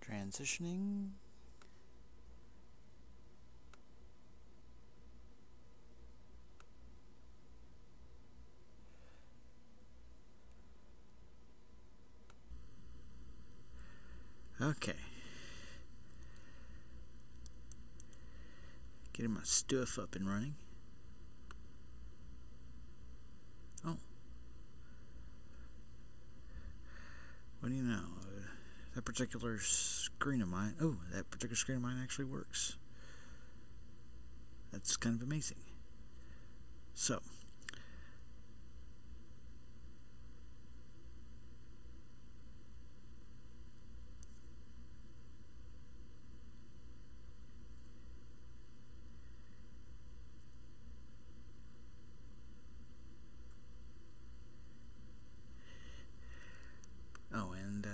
Transitioning. Okay. Getting my stuff up and running. Oh. What do you know? That particular screen of mine... Oh, that particular screen of mine actually works. That's kind of amazing. So... Oh, and,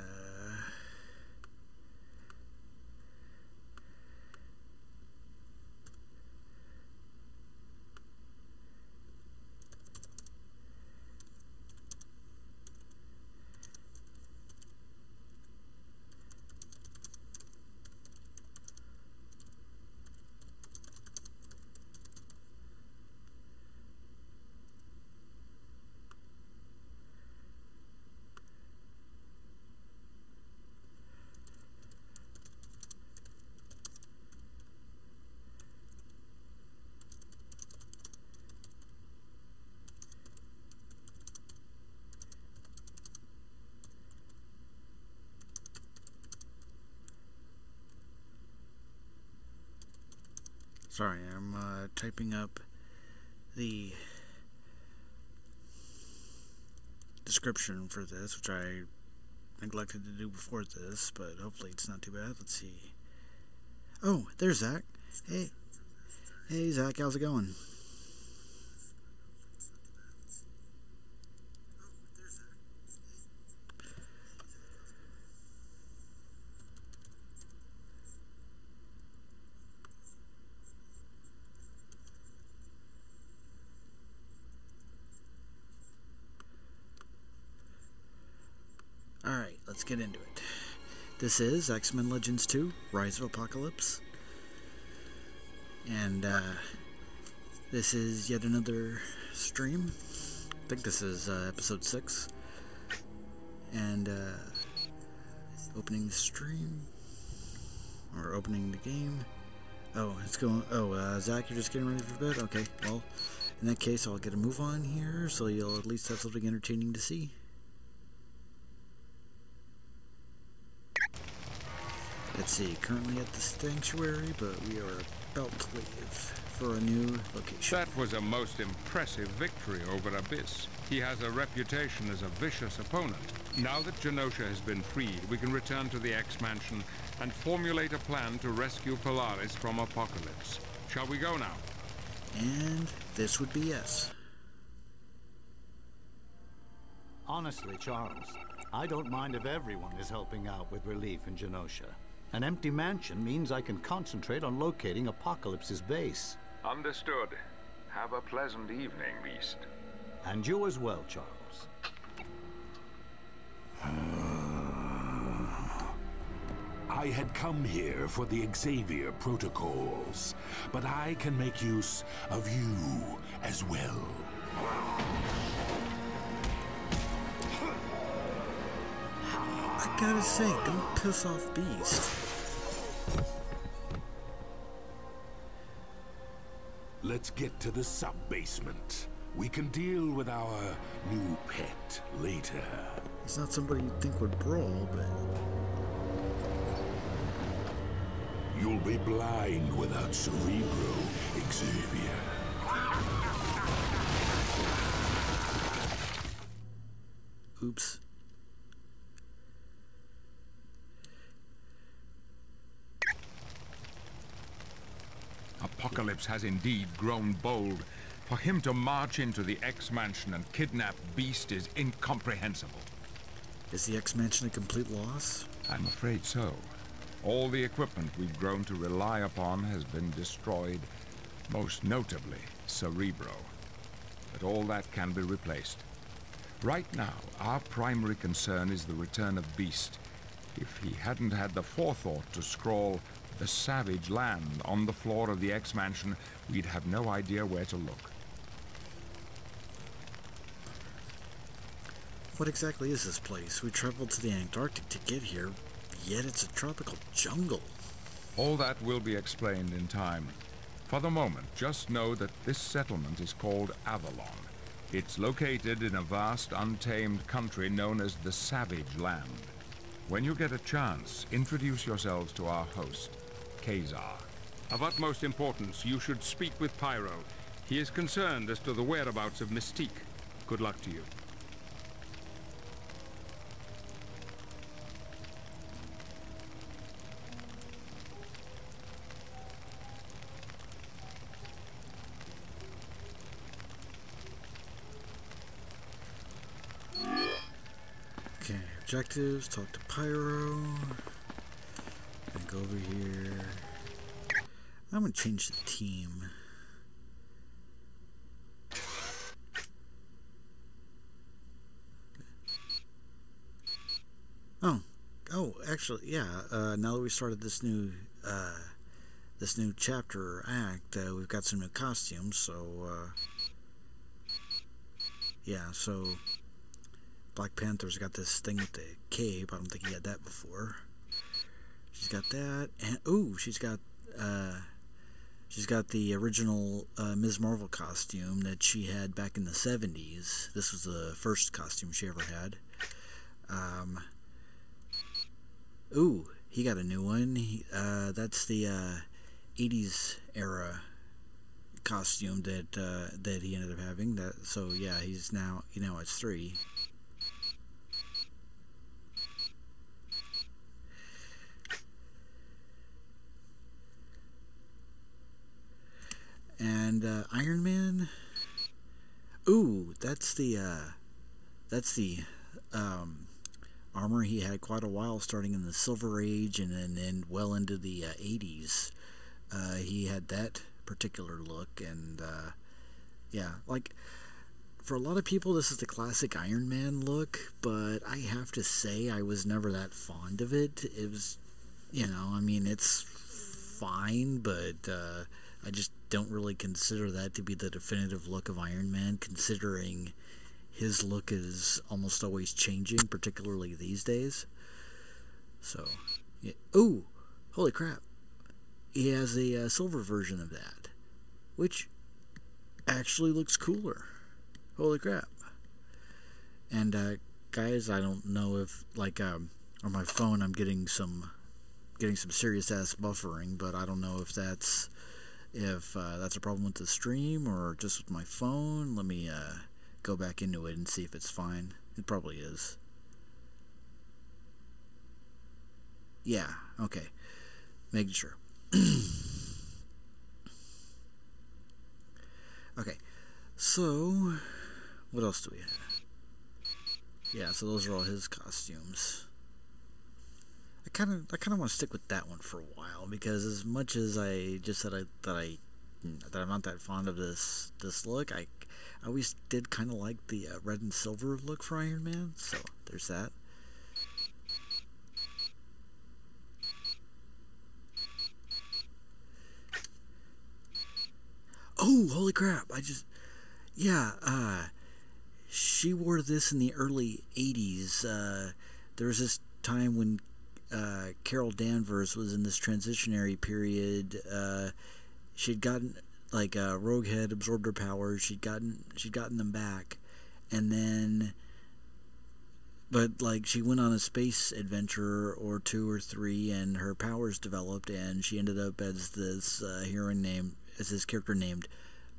sorry, I'm typing up the description for this, which I neglected to do before this, but hopefully it's not too bad. Let's see. Oh, there's Zach. Hey. Hey, Zach, how's it going? Alright, let's get into it. This is X-Men Legends 2, Rise of Apocalypse. And, this is yet another stream. I think this is, episode 6. And, opening the stream. Or opening the game. Oh, it's going... Oh, Zach, you're just getting ready for bed? Okay, well, in that case, I'll get a move on here, so you'll at least have something entertaining to see. Let's see, currently at the sanctuary, but we are about to leave for a new location. That was a most impressive victory over Abyss. He has a reputation as a vicious opponent. Now that Genosha has been freed, we can return to the X-Mansion and formulate a plan to rescue Polaris from Apocalypse. Shall we go now? And this would be yes. Honestly, Charles, I don't mind if everyone is helping out with relief in Genosha. An empty mansion means I can concentrate on locating Apocalypse's base. Understood. Have a pleasant evening, Beast. And you as well, Charles. I had come here for the Xavier protocols, but I can make use of you as well. I gotta say, don't piss off Beast. Let's get to the sub-basement. We can deal with our new pet later. He's not somebody you'd think would brawl, but... You'll be blind without Cerebro, Xavier. Oops. Apocalypse has indeed grown bold. For him to march into the X-Mansion and kidnap Beast is incomprehensible. Is the X-Mansion a complete loss? I'm afraid so. All the equipment we've grown to rely upon has been destroyed, most notably Cerebro. But all that can be replaced. Right now, our primary concern is the return of Beast. If he hadn't had the forethought to scrawl "The Savage Land" on the floor of the X-Mansion, we'd have no idea where to look. What exactly is this place? We traveled to the Antarctic to get here, yet it's a tropical jungle. All that will be explained in time. For the moment, just know that this settlement is called Avalon. It's located in a vast, untamed country known as the Savage Land. When you get a chance, introduce yourselves to our host, Ka-Zar. Of utmost importance, you should speak with Pyro. He is concerned as to the whereabouts of Mystique. Good luck to you. Okay, objectives, talk to Pyro. And go over here. I'm gonna change the team. Oh, actually, yeah. Now that we started this new chapter or act, we've got some new costumes. So, yeah. So, Black Panther's got this thing with the cape. I don't think he had that before. She's got that, and ooh, she's got the original Ms. Marvel costume that she had back in the 70s. This was the first costume she ever had. Ooh, he got a new one. That's the 80s era costume that he ended up having. So yeah, he's now it's 3. And Iron Man. Ooh, that's the armor he had quite a while, starting in the Silver Age and then well into the 80s. He had that particular look, and yeah, like for a lot of people, this is the classic Iron Man look. But I have to say, I was never that fond of it. It was, I mean, it's fine, but I just don't really consider that to be the definitive look of Iron Man, considering his look is almost always changing, particularly these days. So, yeah. Ooh, holy crap. He has a silver version of that, which actually looks cooler. Holy crap. And, guys, I don't know if, like, on my phone I'm getting some serious ass buffering, but I don't know if that's a problem with the stream or just with my phone. Let me go back into it and see if it's fine. It probably is. Yeah, okay. Making sure. Okay, so what else do we have? Yeah, so those are all his costumes. I kind of want to stick with that one for a while, because as much as I just said that I'm not that fond of this look, I always did kind of like the red and silver look for Iron Man. So there's that. Oh, holy crap! She wore this in the early 80s. There was this time when Carol Danvers was in this transitionary period. She'd gotten, like, Rogue had absorbed her powers. She'd gotten them back, and then, but like, she went on a space adventure or 2 or 3, and her powers developed, and she ended up as this this character named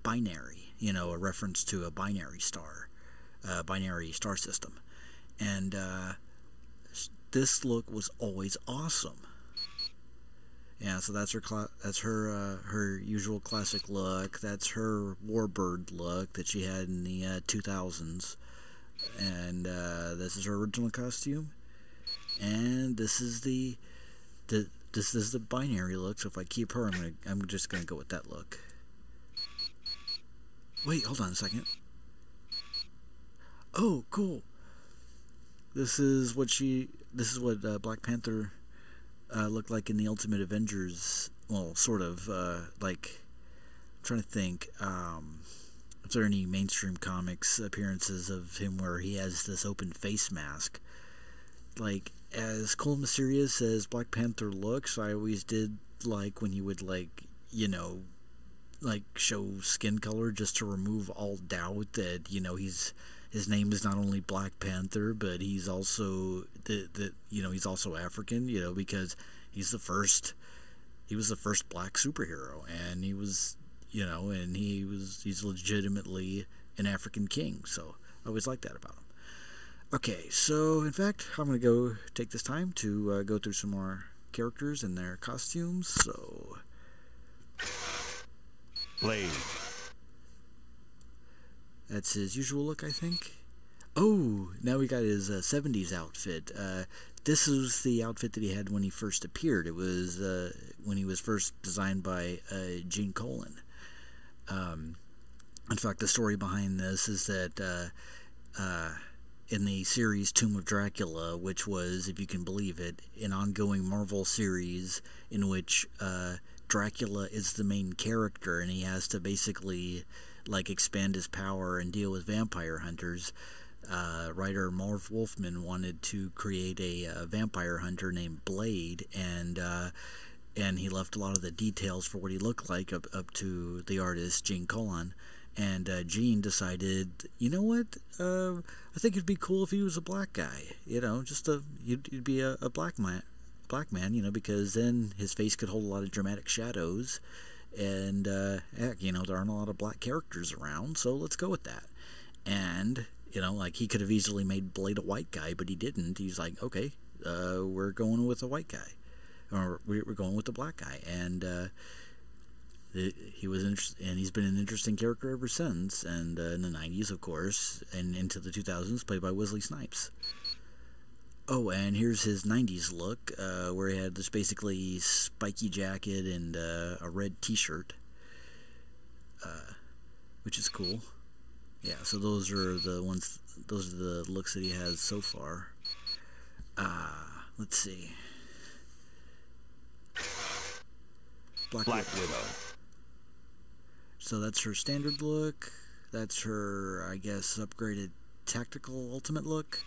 Binary. A reference to a binary star system, and this look was always awesome. Yeah, so that's her usual classic look. That's her Warbird look that she had in the 2000s, and this is her original costume. And this is the binary look. So if I keep her, I'm just gonna go with that look. Wait, hold on a second. Oh, cool. This is what she this is what Black Panther looked like in the Ultimate Avengers. Well, sort of. Like, I'm trying to think. If there are any mainstream comics appearances of him where he has this open face mask. Like, as cool and mysterious as Black Panther looks, I always did like when he would, like, you know, like, show skin color just to remove all doubt that, you know, his name is not only Black Panther, but he's also he's also African, you know, because he was the first black superhero, and he was, you know, and he's legitimately an African king, so I always liked that about him. Okay, so in fact, I'm going to go take this time to go through some more characters and their costumes, so... Blade. That's his usual look, I think. Oh, now we got his 70s outfit. This was the outfit that he had when he first appeared. It was when he was first designed by Gene Colan. In fact, the story behind this is that in the series Tomb of Dracula, which was, if you can believe it, an ongoing Marvel series in which Dracula is the main character, and he has to basically, like, expand his power and deal with vampire hunters. Writer Marv Wolfman wanted to create a vampire hunter named Blade, and he left a lot of the details for what he looked like up to the artist Gene Colan. And Gene decided, you know what? I think it'd be cool if he was a black guy. You know, he'd be a black man. You know, because then his face could hold a lot of dramatic shadows, and heck, you know, there aren't a lot of black characters around, so let's go with that. And you know, like, he could have easily made Blade a white guy, but he didn't. He's like, okay, we're going with a white guy, or we're going with the black guy, and he was and he's been an interesting character ever since. And in the 90s, of course, and into the 2000s, played by Wesley Snipes. Oh, and here's his 90s look, where he had this basically spiky jacket and a red t-shirt, which is cool. Yeah, so those are the looks that he has so far. Let's see. Black Widow. So that's her standard look. That's her, I guess, upgraded tactical ultimate look.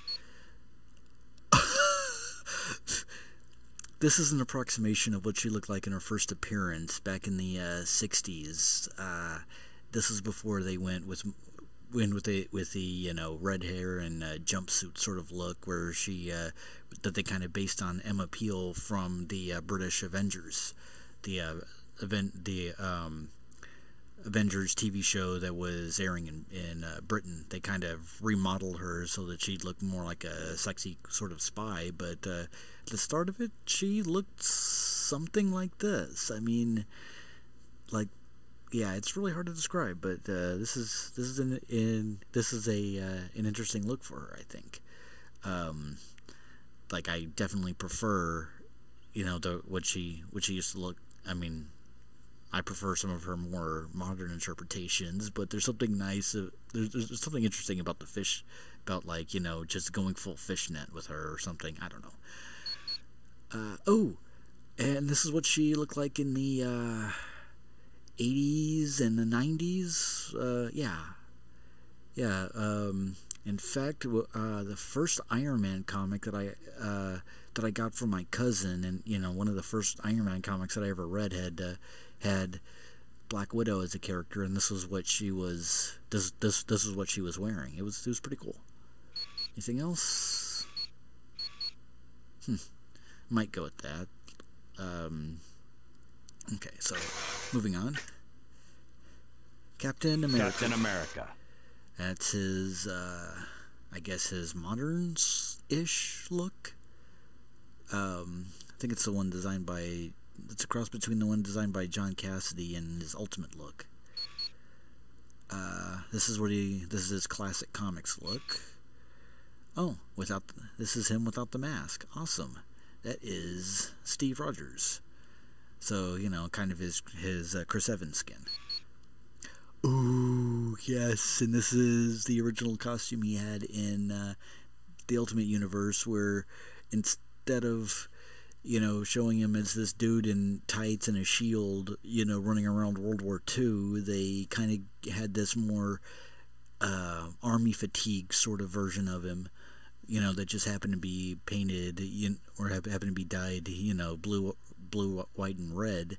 This is an approximation of what she looked like in her first appearance back in the 60s. This is before they went with the you know, red hair and jumpsuit sort of look, where she that they kind of based on Emma Peel from the British Avengers, the Avengers TV show that was airing in Britain. They kind of remodeled her so that she'd look more like a sexy sort of spy, but at the start of it, she looked something like this. I mean, like, yeah, it's really hard to describe, but this is an interesting look for her, I think. Like, I definitely prefer, you know, what she used to look. I mean, I prefer some of her more modern interpretations, but there's something nice. There's something interesting about the fish, about, like, you know, just going full fishnet with her or something. I don't know. Oh, and this is what she looked like in the 80s and the 90s. In fact, the first Iron Man comic that I got from my cousin, and, you know, one of the first Iron Man comics that I ever read had Black Widow as a character, and this was what she was. This is what she was wearing. It was pretty cool. Anything else? Might go with that. Okay, so moving on. Captain America. That's his, I guess, his modern-ish look. I think it's the one designed by... It's a cross between the one designed by John Cassidy and his ultimate look. This is his classic comics look. Oh, this is him without the mask. Awesome. That is Steve Rogers. So, you know, kind of his Chris Evans skin. Ooh, yes, and this is the original costume he had in the Ultimate Universe, where instead of, you know, showing him as this dude in tights and a shield, you know, running around World War II, they kind of had this more army fatigue sort of version of him, you know, that just happened to be painted, or happened to be dyed, you know, blue, white, and red.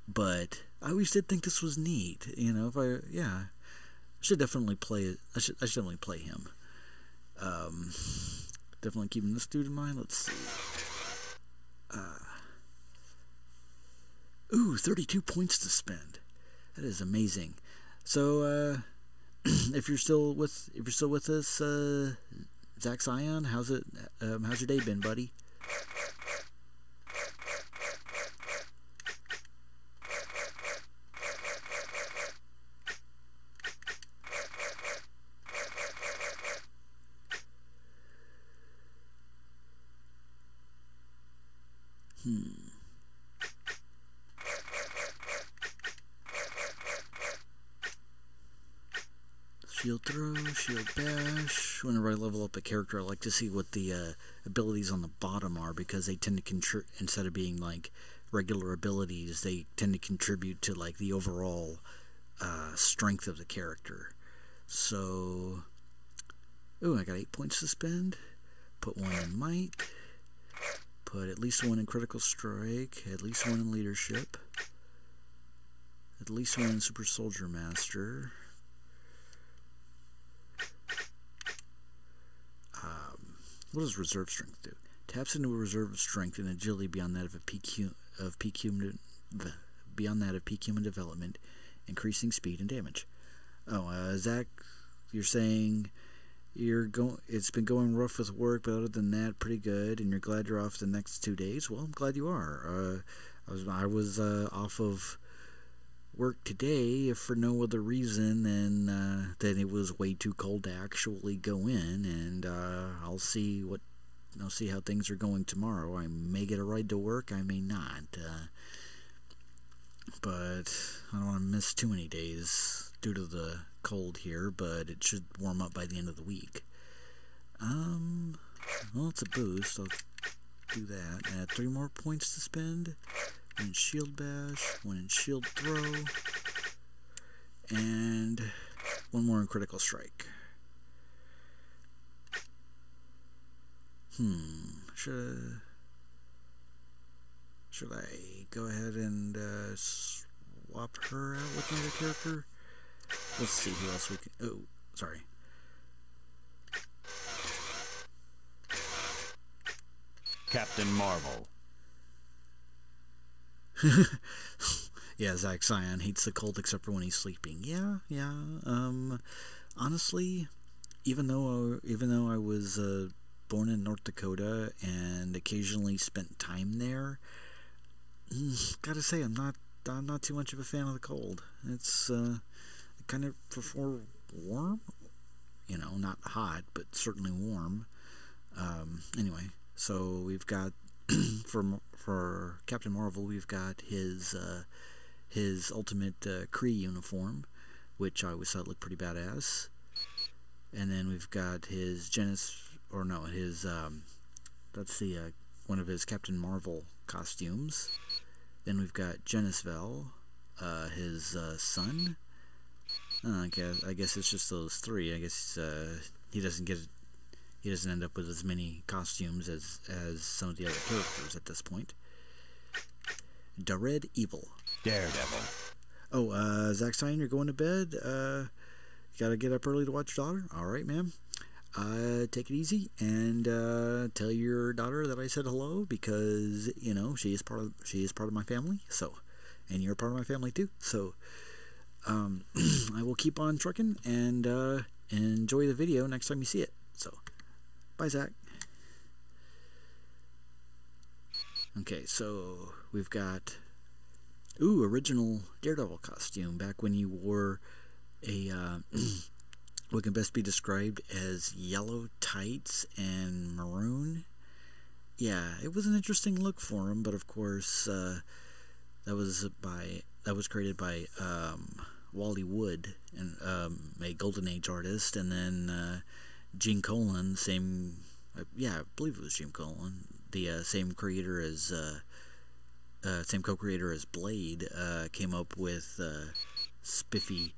But I always did think this was neat, you know. I should definitely play it. I should definitely play him. Definitely keeping this dude in mind. Let's see. 32 points to spend. That is amazing. So, if you're still with us, Zach Scion, how's your day been, buddy? Shield throw, shield bash. Whenever I level up a character, I like to see what the abilities on the bottom are, because they tend to contribute, instead of being like regular abilities, they tend to contribute to like the overall strength of the character. So, I got 8 points to spend. Put 1 in might. Put at least 1 in critical strike. At least 1 in leadership. At least 1 in super soldier master. What does reserve strength do? Taps into a reserve of strength and agility beyond that of peak human development, increasing speed and damage. Zach, you're saying it's been going rough with work, but other than that, pretty good, and you're glad you're off the next 2 days. Well, I'm glad you are. I was off of work today, if for no other reason than that it was way too cold to actually go in, and I'll see how things are going tomorrow. I may get a ride to work, I may not, but I don't want to miss too many days due to the cold here, but it should warm up by the end of the week. Well, it's a boost, I'll do that. Add 3 more points to spend. 1 in shield bash, 1 in shield throw, and 1 more in critical strike. Should I go ahead and swap her out with another character? Let's see who else we can. Oh, sorry. Captain Marvel. Yeah, Zach Scion hates the cold except for when he's sleeping. Yeah. Honestly, even though I was born in North Dakota and occasionally spent time there, gotta say I'm not too much of a fan of the cold. It's I kind of prefer warm, you know, not hot, but certainly warm. Anyway, so we've got for Captain Marvel, we've got his ultimate Kree uniform, which I always thought looked pretty badass. And then we've got his one of his Captain Marvel costumes. Then we've got Genisvel, his son. I guess it's just those 3. I guess he doesn't end up with as many costumes as some of the other characters at this point. Daredevil. Oh, Zach Stein, you're going to bed? Gotta get up early to watch your daughter? Alright, ma'am. Take it easy, and tell your daughter that I said hello, because, you know, she is part of my family, so, and you're part of my family too, so, I will keep on trucking, and enjoy the video next time you see it, so. Bye, Zach. Okay, so we've got original Daredevil costume, back when you wore a what can best be described as yellow tights and maroon. Yeah, it was an interesting look for him, but of course that was created by Wally Wood, and a Golden Age artist, and then Gene Colan, same Yeah, I believe it was Jim Cullen, the same creator as same co-creator as Blade, came up with spiffy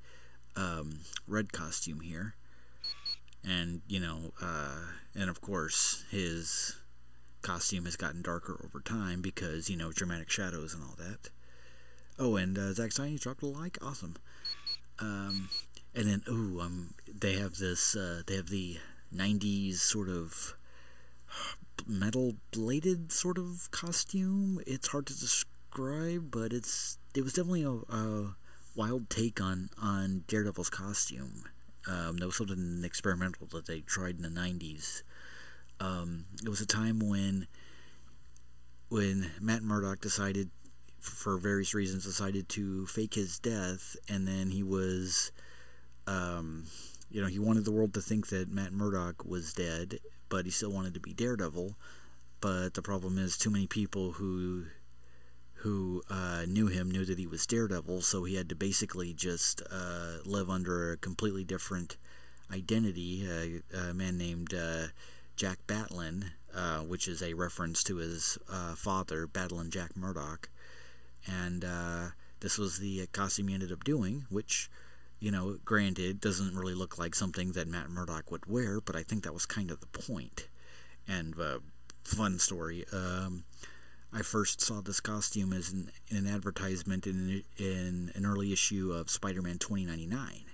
red costume here. And, you know, and of course, his costume has gotten darker over time because, you know, dramatic shadows and all that. Oh, and Zack Snyder dropped a like. Awesome. And then, they have this, they have the 90s sort of metal-bladed sort of costume. It's hard to describe, but it was definitely a wild take on Daredevil's costume. That was something experimental that they tried in the 90s. It was a time when Matt Murdock decided, for various reasons, decided to fake his death, and then he was, you know, he wanted the world to think that Matt Murdock was dead, but he still wanted to be Daredevil. But the problem is, too many people who knew him knew that he was Daredevil, so he had to basically just live under a completely different identity. A man named Jack Batlin, which is a reference to his father, Batlin Jack Murdock. And this was the costume he ended up doing, which, you know, granted, doesn't really look like something that Matt Murdock would wear, but I think that was kind of the point. And fun story. I first saw this costume as in an advertisement in an early issue of Spider-Man 2099.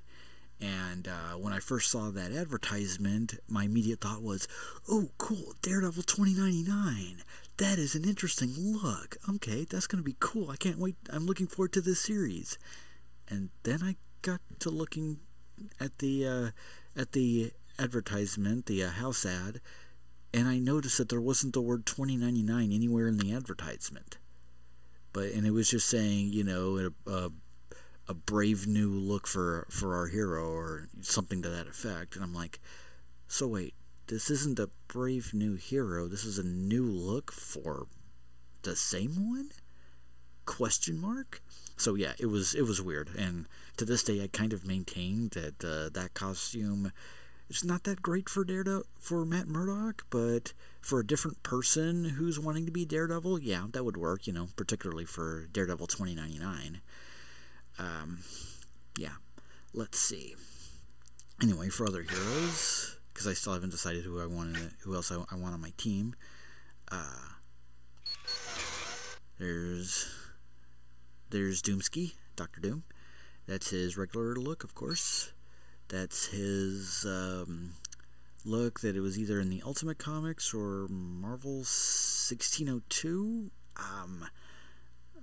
And when I first saw that advertisement, my immediate thought was, oh, cool, Daredevil 2099. That is an interesting look. Okay, that's going to be cool. I can't wait. I'm looking forward to this series. And then I got to looking at the advertisement, the house ad, and I noticed that there wasn't the word 2099 anywhere in the advertisement. And it was just saying, you know, a brave new look for our hero, or something to that effect. And I'm like, so wait, this isn't a brave new hero. This is a new look for the same one? Question mark? So yeah, it was weird. And to this day, I kind of maintain that that costume, it's not that great for Matt Murdock, but for a different person who's wanting to be Daredevil, yeah, that would work, you know, particularly for Daredevil 2099. Yeah, let's see. Anyway, for other heroes, because I still haven't decided who else I want on my team. There's Doomsky, Dr. Doom. That's his regular look, of course. That's his look that it was either in the Ultimate Comics or Marvel 1602.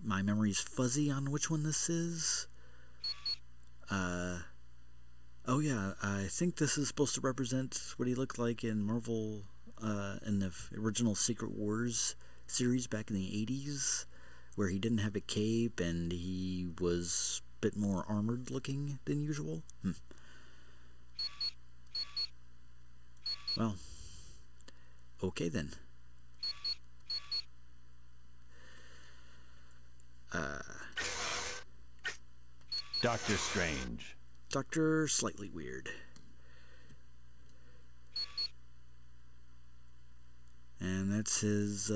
My memory's fuzzy on which one this is. Oh yeah, I think this is supposed to represent what he looked like in Marvel, in the original Secret Wars series back in the 80s, where he didn't have a cape and he was a bit more armored looking than usual. Well, okay then. Doctor Strange. Doctor Slightly Weird. And that's his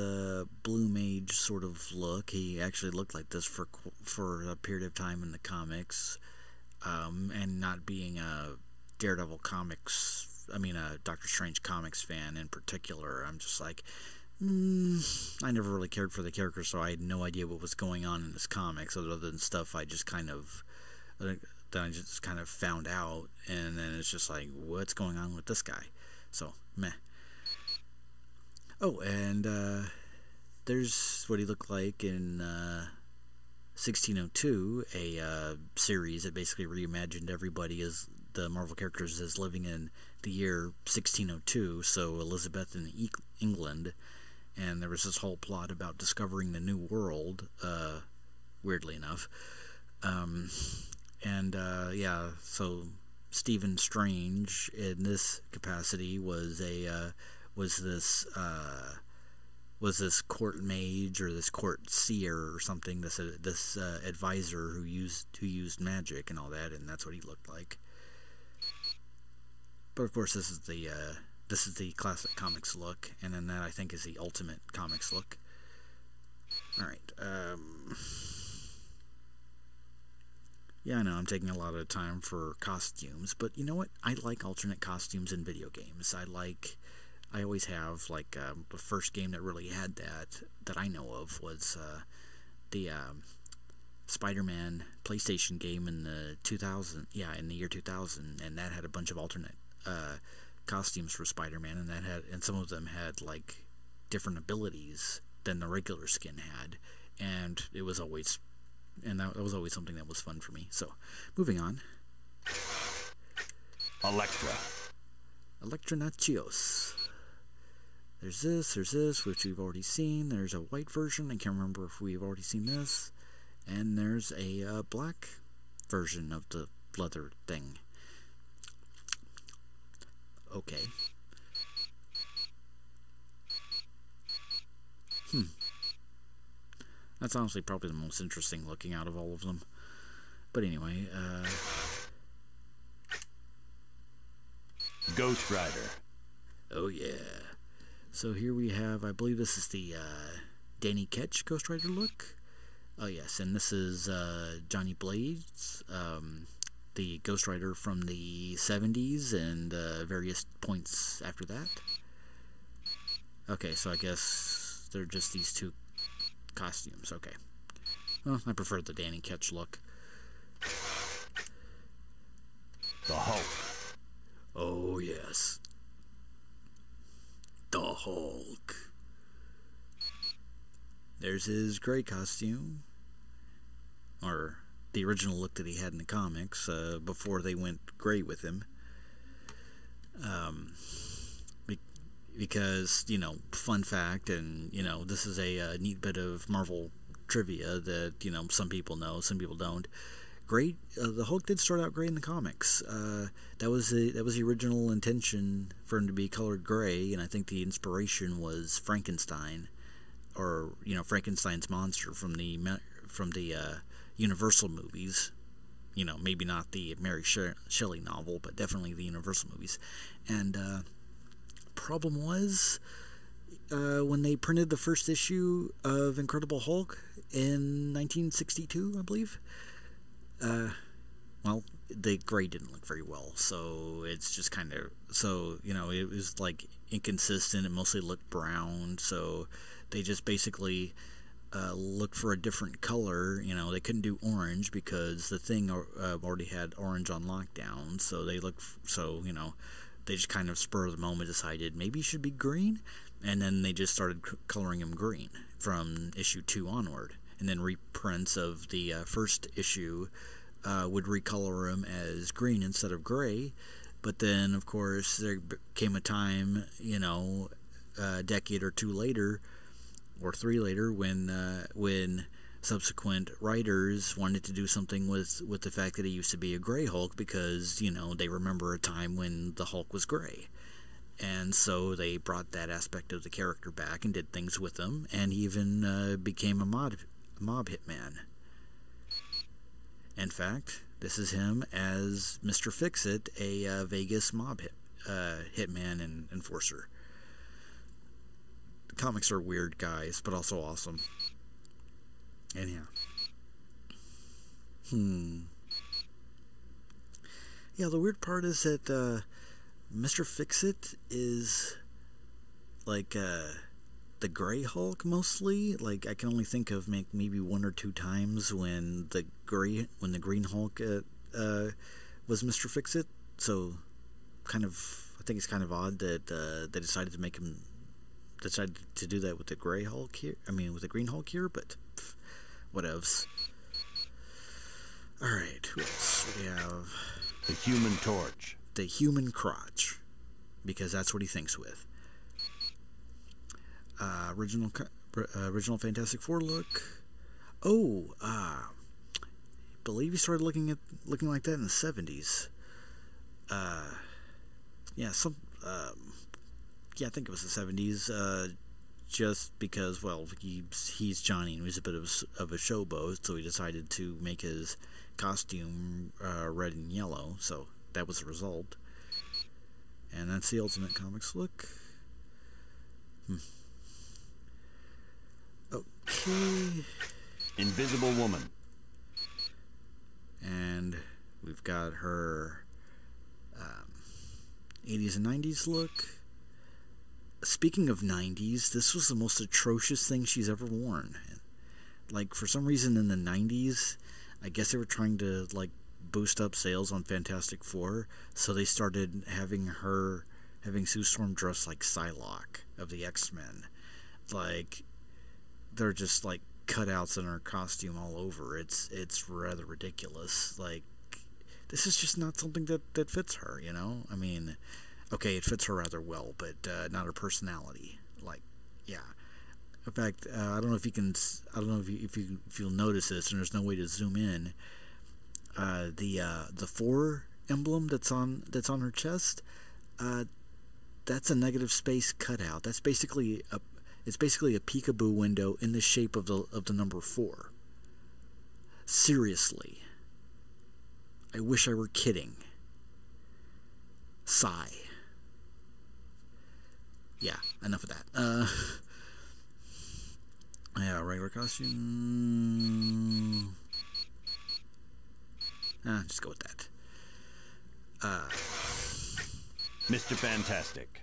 Blue Mage sort of look. He actually looked like this for a period of time in the comics. And not being a Daredevil comics, a Doctor Strange comics fan in particular, I'm just like, I never really cared for the character, so I had no idea what was going on in his comics, other than stuff I just kind of found out, and then it's just like, what's going on with this guy? So, meh. Oh, and there's what he looked like in 1602, a series that basically reimagined everybody as the Marvel characters as living in the year 1602, so Elizabethan England, and there was this whole plot about discovering the New World, weirdly enough. So Stephen Strange in this capacity was this court mage or this court seer or something, this advisor who used magic and all that, and that's what he looked like. But of course, this is the this is the classic comics look, and then that I think is the ultimate comics look. Alright, yeah, I know I'm taking a lot of time for costumes, but you know what? I like alternate costumes in video games. I always have, like, the first game that really had that I know of was the Spider-Man PlayStation game in the year 2000, and that had a bunch of alternate costumes for Spider-Man, and some of them had, like, different abilities than the regular skin had, and that was always something that was fun for me. So, moving on. Elektra Nachios. There's this, which we've already seen. There's a white version. I can't remember if we've already seen this. And there's a black version of the leather thing. Okay. That's honestly probably the most interesting looking out of all of them. But anyway, Ghost Rider. Oh yeah. So here we have, I believe this is the Danny Ketch Ghost Rider look. Oh yes, and this is Johnny Blaze, the Ghost Rider from the 70s and various points after that. Okay, so I guess they're just these two costumes. Okay. Well, I prefer the Danny Ketch look. The Hulk. Oh yes. The Hulk. There's his gray costume, or the original look that he had in the comics before they went gray with him. Because, you know, fun fact, and, you know, this is a neat bit of Marvel trivia that, you know, some people know, some people don't. The Hulk did start out gray in the comics. That was the original intention for him to be colored gray, and I think the inspiration was Frankenstein, or, you know, Frankenstein's monster from the Universal movies. You know, maybe not the Mary Shelley novel, but definitely the Universal movies. And problem was, when they printed the first issue of Incredible Hulk in 1962, I believe, well, the gray didn't look very well, so it's just kind of, so, you know, it was like inconsistent. It mostly looked brown, so they just basically looked for a different color. You know, they couldn't do orange because the thing already had orange on lockdown, so you know, they just kind of spur of the moment decided maybe he should be green, and then they just started coloring him green from issue 2 onward, and then reprints of the first issue would recolor him as green instead of gray. But then, of course, there came a time, you know, a decade or 2 later, or 3 later, when subsequent writers wanted to do something with the fact that he used to be a gray Hulk, because, you know, they remember a time when the Hulk was gray. And so they brought that aspect of the character back and did things with him, and he even became a mob hitman. In fact, this is him as Mr. Fix-It, a Vegas mob hitman and enforcer. The comics are weird, guys, but also awesome. Anyhow. Yeah, the weird part is that Mr. Fix-It is like the Gray Hulk mostly. Like, I can only think of maybe 1 or 2 times when the Green Hulk was Mr. Fix-It. So, I think it's kind of odd that they decided to do that with the Gray Hulk here. I mean, with the Green Hulk here, but whatevs. Alright, who else? We have The Human Torch. the Human Crotch, because that's what he thinks with. Original Fantastic Four look. Oh, I believe he started looking like that in the 70s. Yeah, I think it was the 70s. Just because, well, he's Johnny and he's a bit of a showboat, so he decided to make his costume red and yellow. So that was the result. And that's the Ultimate Comics look. Okay. Invisible Woman. And we've got her 80s and 90s look. Speaking of 90s, this was the most atrocious thing she's ever worn. Like, for some reason in the 90s, I guess they were trying to, like, boost up sales on Fantastic Four, so they started having Sue Storm dress like Psylocke of the X-Men. Like, they're just, like, cutouts in her costume all over. It's rather ridiculous. Like, this is just not something that fits her, you know? I mean, okay, it fits her rather well, but not her personality. Like, yeah. In fact, I don't know if you can. I don't know if you'll notice this, and there's no way to zoom in. The 4 emblem that's on her chest, that's a negative space cutout. That's basically a peekaboo window in the shape of the number 4. Seriously. I wish I were kidding. Sigh. Yeah, enough of that. Yeah, regular costume. Just go with that. Mr. Fantastic.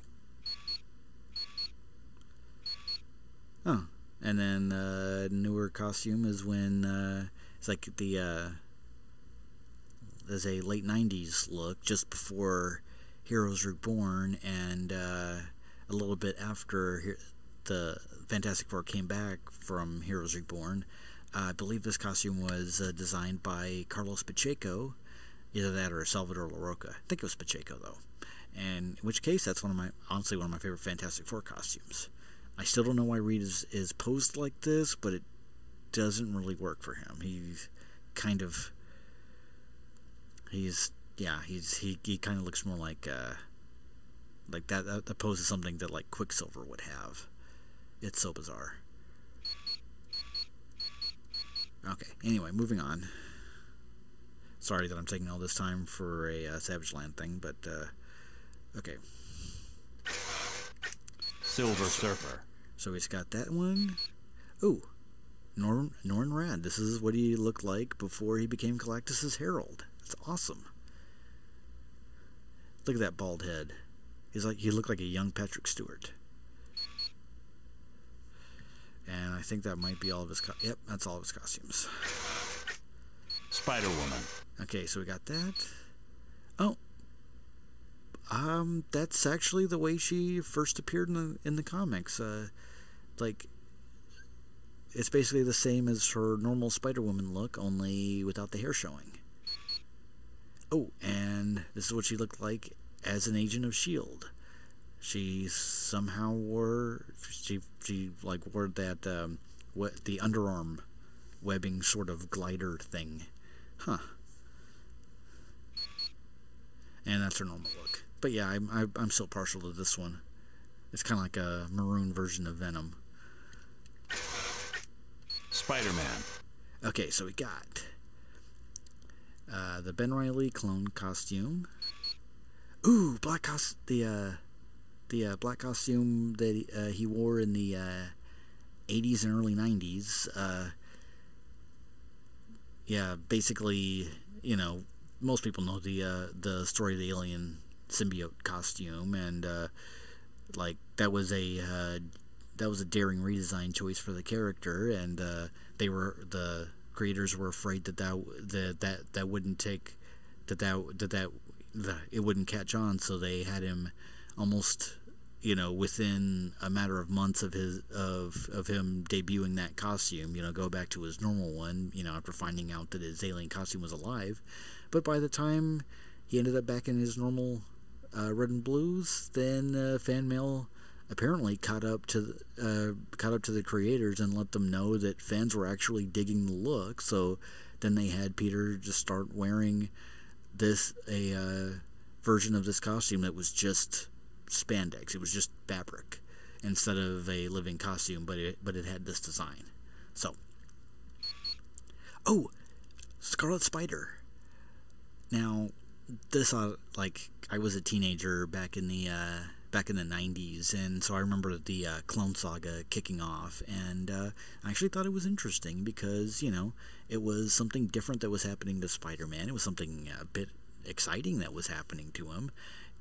Oh, and then newer costume is when it's like there's a late 90s look just before Heroes Reborn, and a little bit after the Fantastic Four came back from Heroes Reborn. I believe this costume was designed by Carlos Pacheco, either that or Salvador LaRocca. I think it was Pacheco, though. And in which case, that's honestly one of my favorite Fantastic Four costumes. I still don't know why Reed is posed like this, but it doesn't really work for him. He kind of looks more like that pose is something that like Quicksilver would have. It's so bizarre. Okay, anyway, moving on. Sorry that I'm taking all this time for a Savage Land thing, but okay. Silver Surfer. So he's got that one. Ooh, Norrin Radd. This is what he looked like before he became Galactus's Herald. That's awesome. Look at that bald head. He looked like a young Patrick Stewart. And I think that might be all of his. Yep, that's all of his costumes. Spider-Woman. Okay, so we got that. Oh, that's actually the way she first appeared in the comics. Like, it's basically the same as her normal Spider-Woman look, only without the hair showing. Oh, and this is what she looked like as an agent of S.H.I.E.L.D. She somehow wore that the underarm webbing sort of glider thing. Huh. And that's her normal look. But yeah, I'm still partial to this one. It's kind of like a maroon version of Venom. Spider-Man. Okay, so we got the Ben Reilly clone costume. Ooh, black costume that he wore in the 80s and early 90s. Yeah, basically, you know, most people know the story of the alien symbiote costume, and like that was a daring redesign choice for the character, and the creators were afraid that wouldn't take that it wouldn't catch on, so they had him almost, you know, within a matter of months of him debuting that costume, you know, go back to his normal one, you know, after finding out that his alien costume was alive. But by the time he ended up back in his normal red and blues, then fan mail apparently caught up to the creators and let them know that fans were actually digging the look. So then they had Peter just start wearing a version of this costume that was just spandex. It was just fabric instead of a living costume, but it had this design. So, oh, Scarlet Spider. Now, this like I was a teenager back in the 90s, and so I remember the Clone Saga kicking off, and I actually thought it was interesting because, you know, it was something different that was happening to Spider-Man. It was something a bit exciting that was happening to him,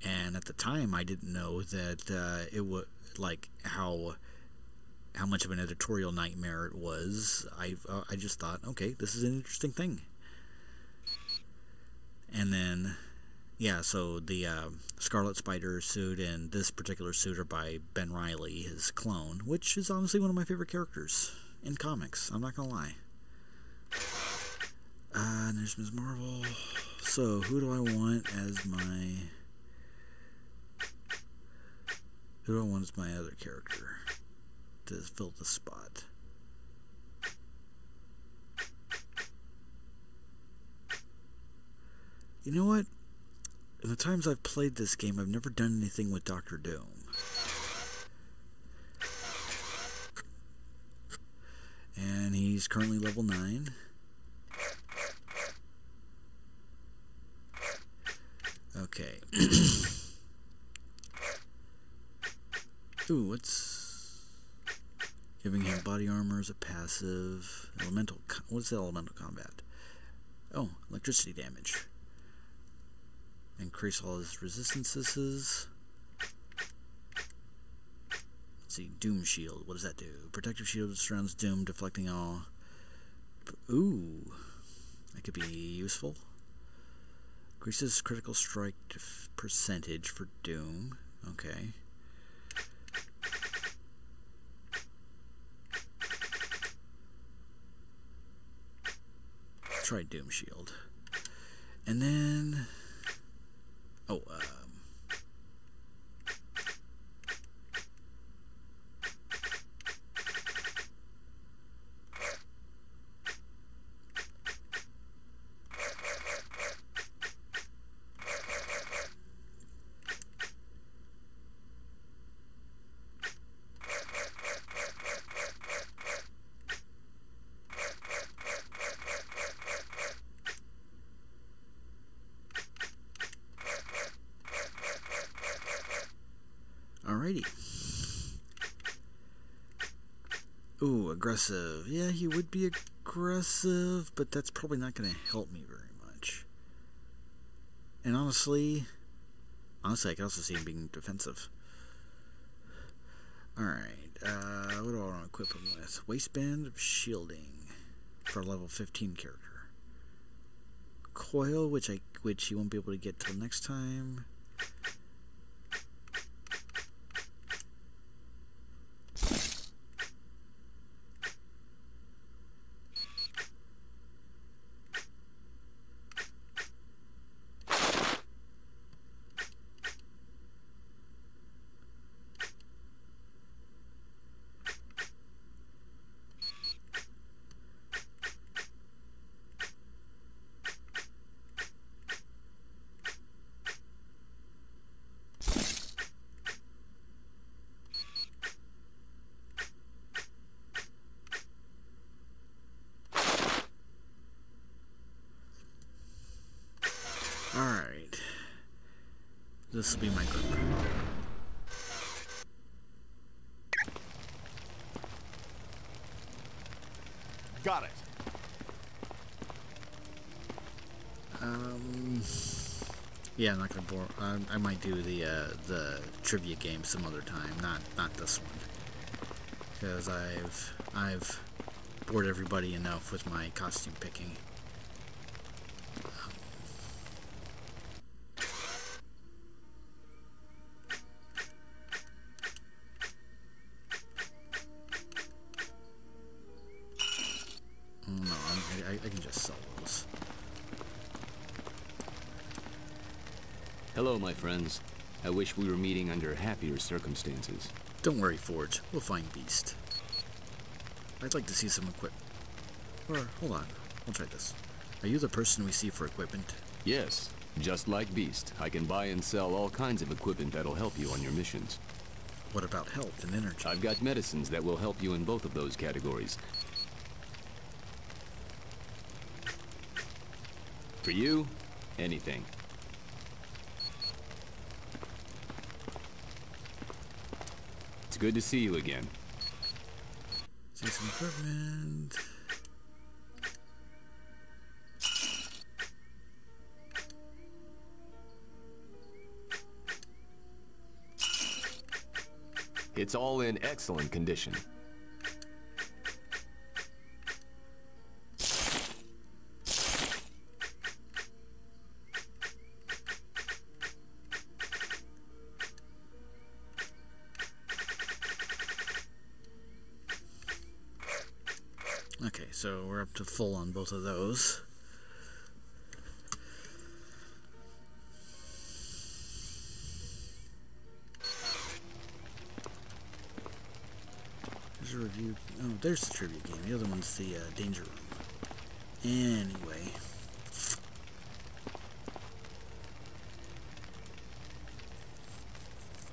and at the time I didn't know that it was like how much of an editorial nightmare it was. I just thought, okay, this is an interesting thing. And then, yeah, so the Scarlet Spider suit and this particular suit are by Ben Reilly, his clone, which is honestly one of my favorite characters in comics. I'm not gonna lie. And there's Ms. Marvel. So, who do I want as my... Who do I want as my other character to fill the spot? You know what? In the times I've played this game, I've never done anything with Dr. Doom. And he's currently level 9. Okay. Ooh, what's... Giving him body armor as a passive. Elemental... What's the elemental combat? Oh, electricity damage. Increase all his resistances. Let's see, Doom Shield. What does that do? Protective shield surrounds Doom, deflecting all... Ooh. That could be useful. Increases critical strike percentage for Doom. Okay. Try Doom Shield. And then... Oh, alrighty. Ooh, aggressive. Yeah, he would be aggressive, but that's probably not going to help me very much. And honestly, I can also see him being defensive. Alright, what do I want to equip him with? Waistband of shielding for a level 15 character. Coil, which he won't be able to get till next time. Alright. This will be my group. Got it. Yeah, I'm not gonna bore. I might do the trivia game some other time, not this one, because I've bored everybody enough with my costume picking. No, I can just sell those. Hello, my friends. I wish we were meeting under happier circumstances. Don't worry, Forge. We'll find Beast. I'd like to see some equipment. Or, hold on. I'll try this. Are you the person we see for equipment? Yes, just like Beast. I can buy and sell all kinds of equipment that'll help you on your missions. What about health and energy? I've got medicines that will help you in both of those categories. For you, anything. It's good to see you again. See some equipment. It's all in excellent condition. Okay, so we're up to full on both of those. There's a review. Oh, there's the trivia game. The other one's the danger room. Anyway.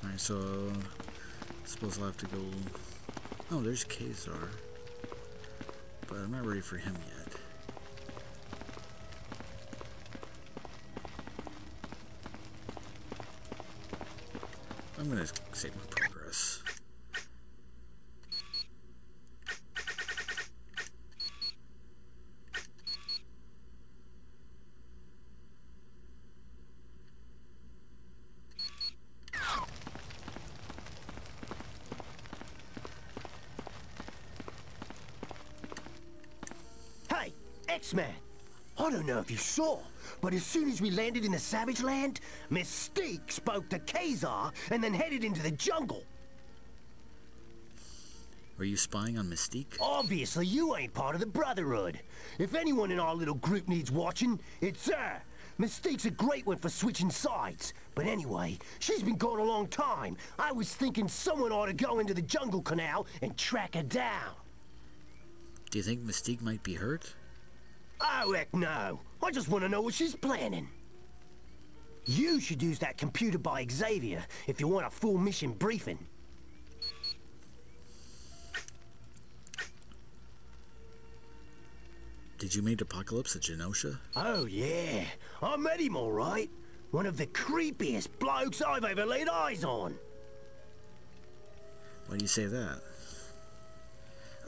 Alright, so I suppose I'll have to go. Oh, there's Kazar. But I'm not ready for him yet. I'm gonna save my progress. X-Man, I don't know if you saw, but as soon as we landed in the Savage Land, Mystique spoke to Kazar and then headed into the jungle. Were you spying on Mystique? Obviously, you ain't part of the Brotherhood. If anyone in our little group needs watching, it's her. Mystique's a great one for switching sides. But anyway, she's been gone a long time. I was thinking someone ought to go into the jungle canal and track her down. Do you think Mystique might be hurt? Oh, heck no. I just want to know what she's planning. You should use that computer by Xavier if you want a full mission briefing. Did you meet Apocalypse at Genosha? Oh, yeah. I met him all right. One of the creepiest blokes I've ever laid eyes on. Why do you say that?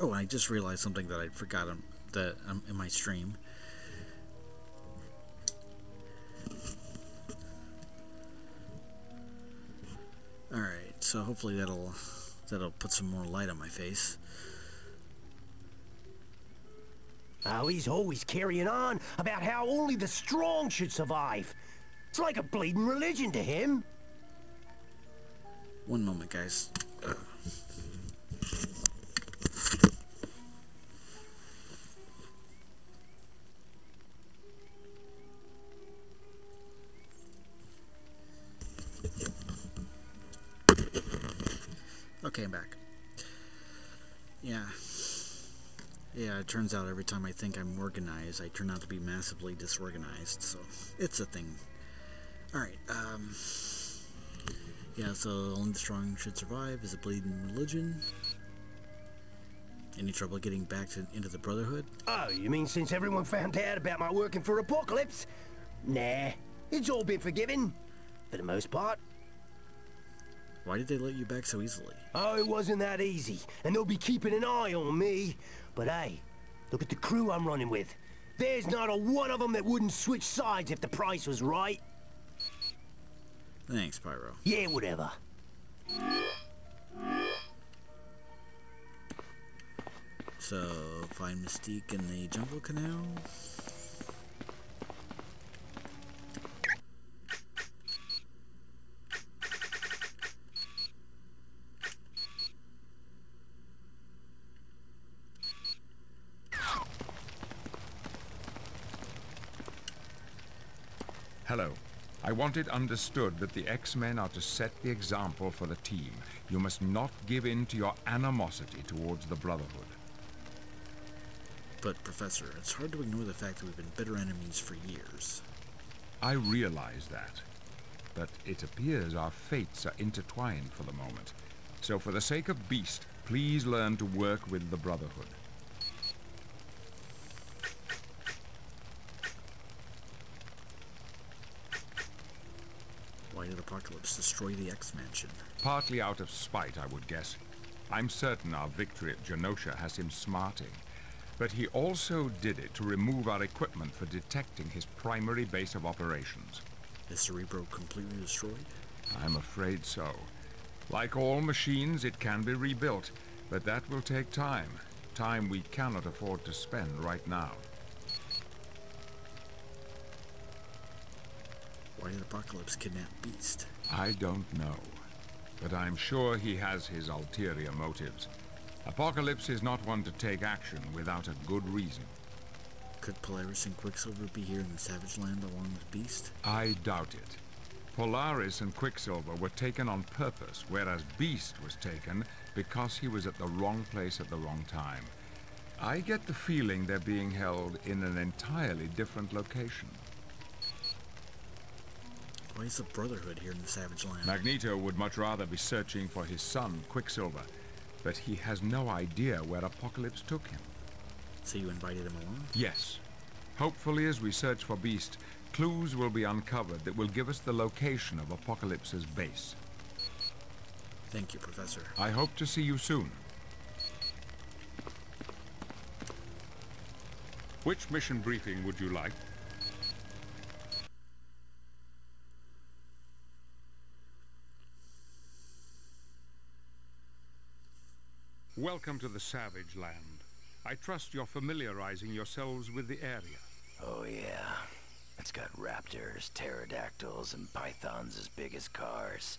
Oh, I just realized something that I forgot in my stream. Alright, so hopefully that'll put some more light on my face. Oh, he's always carrying on about how only the strong should survive. It's like a bleeding religion to him. One moment, guys. Okay, I'm back. Yeah, it turns out every time I think I'm organized, I turn out to be massively disorganized, so it's a thing. Alright, yeah, so only the strong should survive is a bleeding religion. Any trouble getting back into the Brotherhood? Oh, you mean since everyone found out about my working for Apocalypse? Nah, it's all been forgiven, for the most part. Why did they let you back so easily? Oh, it wasn't that easy, and they'll be keeping an eye on me. But hey, look at the crew I'm running with. There's not a one of them that wouldn't switch sides if the price was right. Thanks, Pyro. Yeah, whatever. So, find Mystique in the jungle canal? Hello. I want it understood that the X-Men are to set the example for the team. You must not give in to your animosity towards the Brotherhood. But, Professor, it's hard to ignore the fact that we've been bitter enemies for years. I realize that. But it appears our fates are intertwined for the moment. So for the sake of Beast, please learn to work with the Brotherhood. Why did Apocalypse destroy the X-Mansion? Partly out of spite, I would guess. I'm certain our victory at Genosha has him smarting. But he also did it to remove our equipment for detecting his primary base of operations. Is Cerebro completely destroyed? I'm afraid so. Like all machines, it can be rebuilt, but that will take time. Time we cannot afford to spend right now. Why did Apocalypse kidnap Beast? I don't know, but I'm sure he has his ulterior motives. Apocalypse is not one to take action without a good reason. Could Polaris and Quicksilver be here in the Savage Land along with Beast? I doubt it. Polaris and Quicksilver were taken on purpose, whereas Beast was taken because he was at the wrong place at the wrong time. I get the feeling they're being held in an entirely different location. Why is the Brotherhood here in the Savage Land? Magneto would much rather be searching for his son, Quicksilver, but he has no idea where Apocalypse took him. So you invited him along? Yes. Hopefully, as we search for Beast, clues will be uncovered that will give us the location of Apocalypse's base. Thank you, Professor. I hope to see you soon. Which mission briefing would you like? Welcome to the Savage Land. I trust you're familiarizing yourselves with the area. Oh yeah. It's got raptors, pterodactyls, and pythons as big as cars.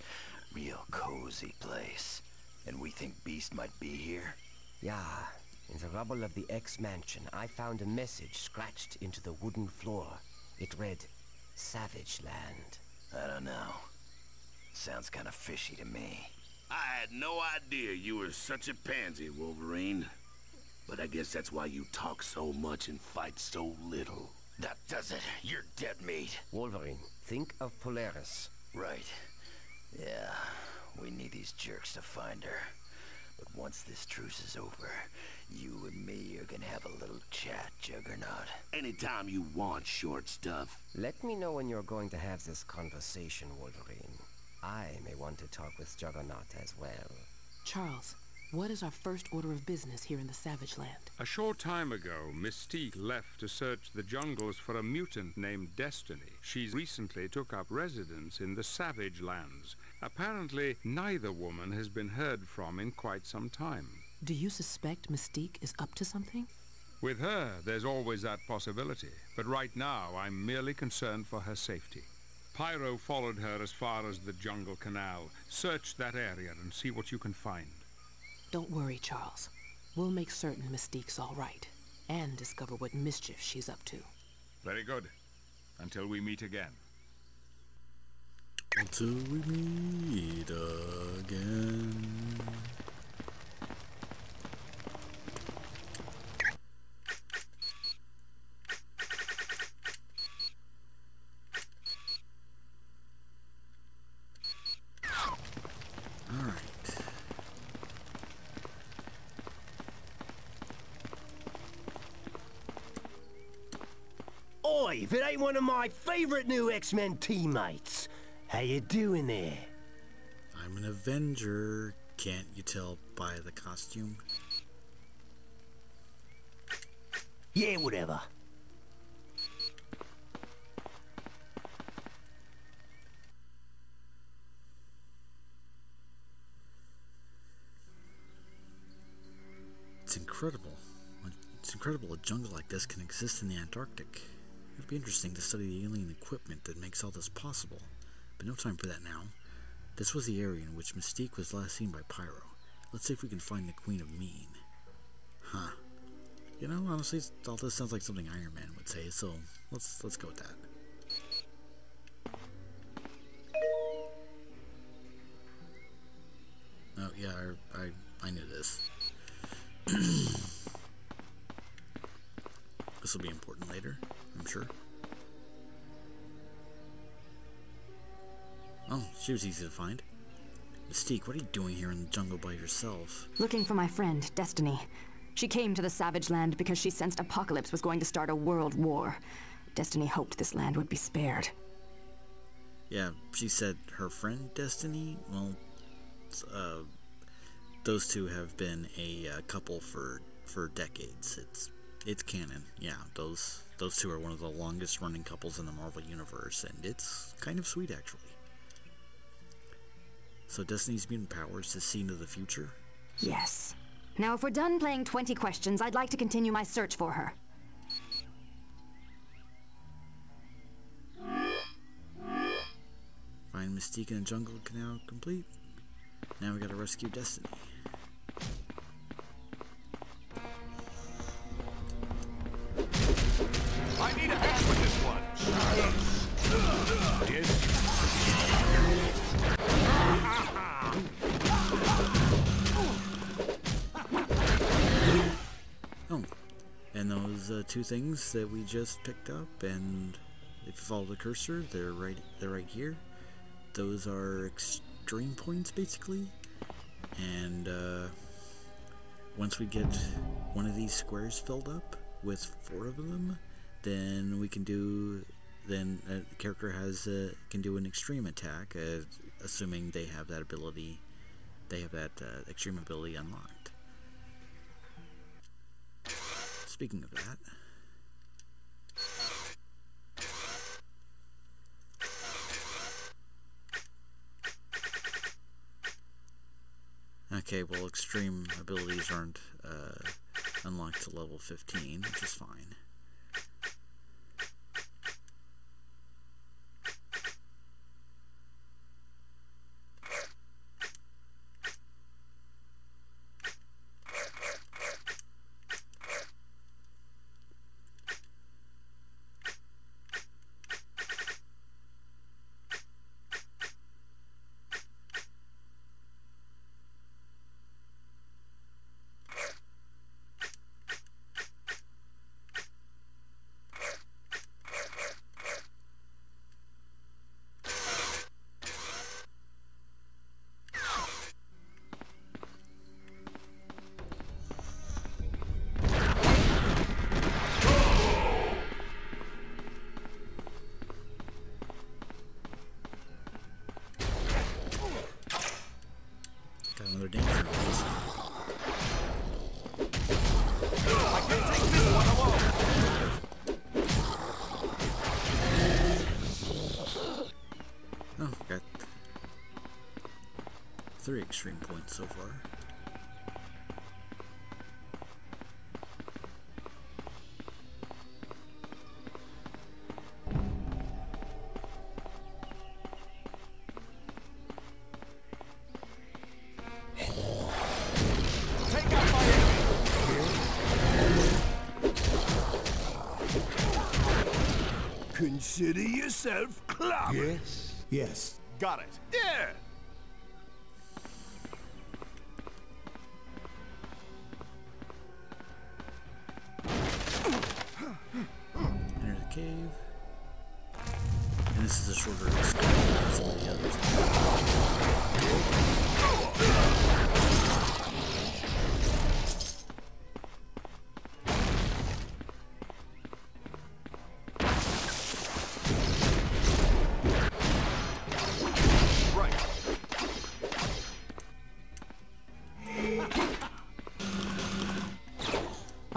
Real cozy place. And we think Beast might be here? Yeah. In the rubble of the X-Mansion, I found a message scratched into the wooden floor. It read, Savage Land. I don't know. Sounds kind of fishy to me. I had no idea you were such a pansy, Wolverine. But I guess that's why you talk so much and fight so little. That does it. You're dead meat. Wolverine, think of Polaris. Right. Yeah, we need these jerks to find her. But once this truce is over, you and me are gonna have a little chat, Juggernaut. Anytime you want, short stuff. Let me know when you're going to have this conversation, Wolverine. I may want to talk with Juggernaut as well. Charles, what is our first order of business here in the Savage Land? A short time ago, Mystique left to search the jungles for a mutant named Destiny. She recently took up residence in the Savage Lands. Apparently, neither woman has been heard from in quite some time. Do you suspect Mystique is up to something? With her, there's always that possibility. But right now, I'm merely concerned for her safety. Pyro followed her as far as the Jungle Canal. Search that area and see what you can find. Don't worry, Charles. We'll make certain Mystique's all right, and discover what mischief she's up to. Very good. Until we meet again. Until we meet again. Oi, if it ain't one of my favorite new X-Men teammates. How you doing there? I'm an Avenger. Can't you tell by the costume? Yeah, whatever. It's incredible. It's incredible a jungle like this can exist in the Antarctic. It'd be interesting to study the alien equipment that makes all this possible, but no time for that now. This was the area in which Mystique was last seen by Pyro. Let's see if we can find the Queen of Mean. Huh. You know, honestly, all this sounds like something Iron Man would say, so let's go with that. Oh yeah, I knew this. This will be important later, I'm sure. Oh, she was easy to find. Mystique, what are you doing here in the jungle by yourself? Looking for my friend, Destiny. She came to the Savage Land because she sensed Apocalypse was going to start a world war. Destiny hoped this land would be spared. Yeah, she said her friend Destiny? Well, those two have been a couple for decades. It's canon. Yeah, those two are one of the longest running couples in the Marvel Universe, and it's kind of sweet, actually. So Destiny's mutant powers to see into the future? Yes. Now, if we're done playing 20 questions, I'd like to continue my search for her. Find Mystique in the jungle canal complete. Now we gotta rescue Destiny. I need a hand with this one. Oh, and those two things that we just picked up, and if you follow the cursor, they're right here. Those are extreme points, basically. And once we get one of these squares filled up with 4 of them, then we can do. Then the character can do an extreme attack, assuming they have that ability. They have that extreme ability unlocked. Speaking of that. Okay, well, extreme abilities aren't unlocked to level 15, which is fine. Another danger. I can take this one alone. Oh, got 3 extreme points so far. Consider yourself clobbered. Yes. Yes. Got it. Yeah. Enter the cave. And this is a shorter escape than some of the others.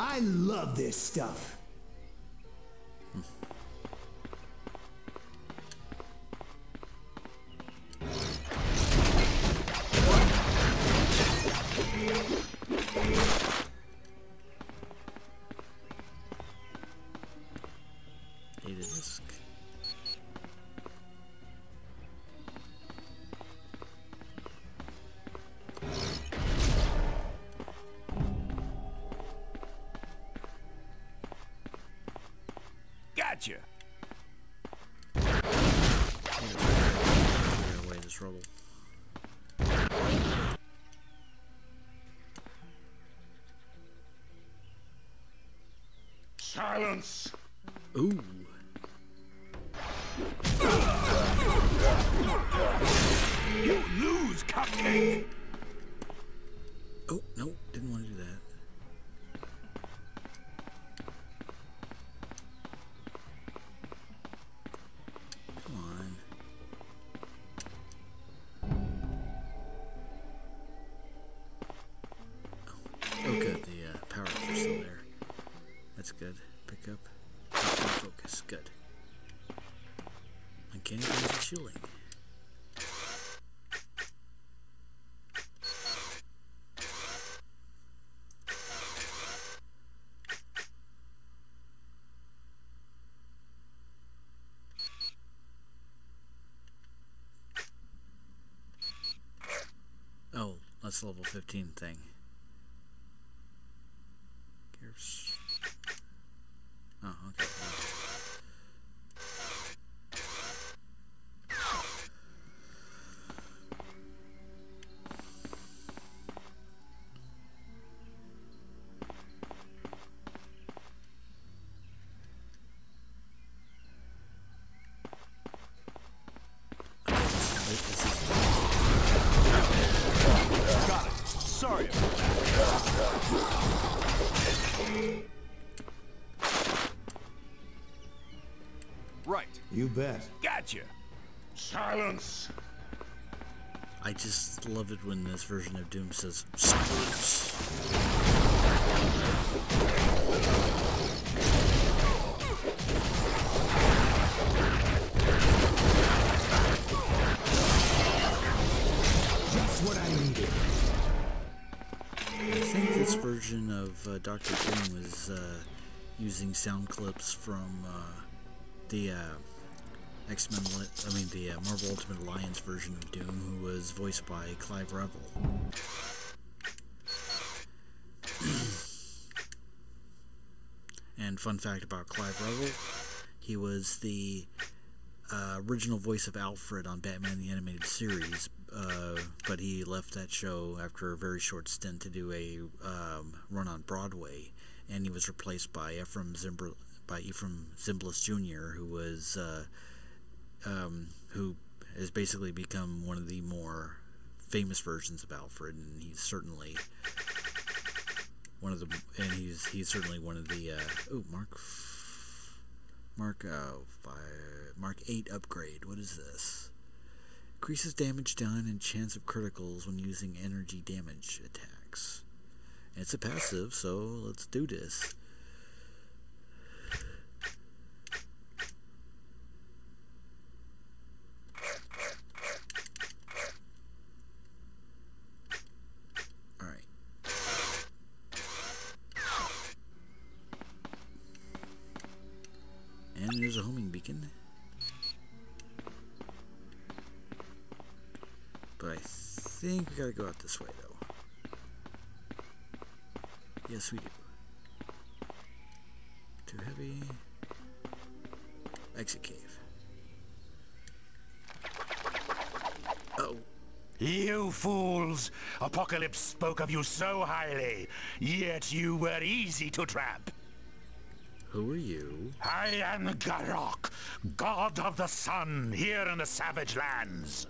I love this stuff. Data disk. Gotcha. Clear away this rubble. Silence. Ooh. You lose, cupcake. Oh, no, didn't want to do that. That's good. Pick up. Focus. Good. Uncanny Valley shielding. Oh, that's the level 15 thing. Gears. Oh, okay. Got it. Sorry about that. Right. You bet. Gotcha. Silence. I just love it when this version of Doom says silence. That's what I needed. I think this version of Dr. Doom was using sound clips from the X-Men, the Marvel Ultimate Alliance version of Doom, who was voiced by Clive Revel. And fun fact about Clive Revel, he was the original voice of Alfred on Batman the Animated Series, but he left that show after a very short stint to do a run on Broadway, and he was replaced by Ephraim Zimbalist Jr., who has basically become one of the more famous versions of Alfred, and he's certainly one of the Mark 8 upgrade. What is this? Increases damage done and chance of criticals when using energy damage attacks. And it's a passive, so let's do this. Alright. And there's a homing beacon. But I think we gotta go out this way, though. Yes, we do. Too heavy. Exit cave. Oh. You fools! Apocalypse spoke of you so highly, yet you were easy to trap. Who are you? I am Garok, god of the sun, here in the Savage Lands.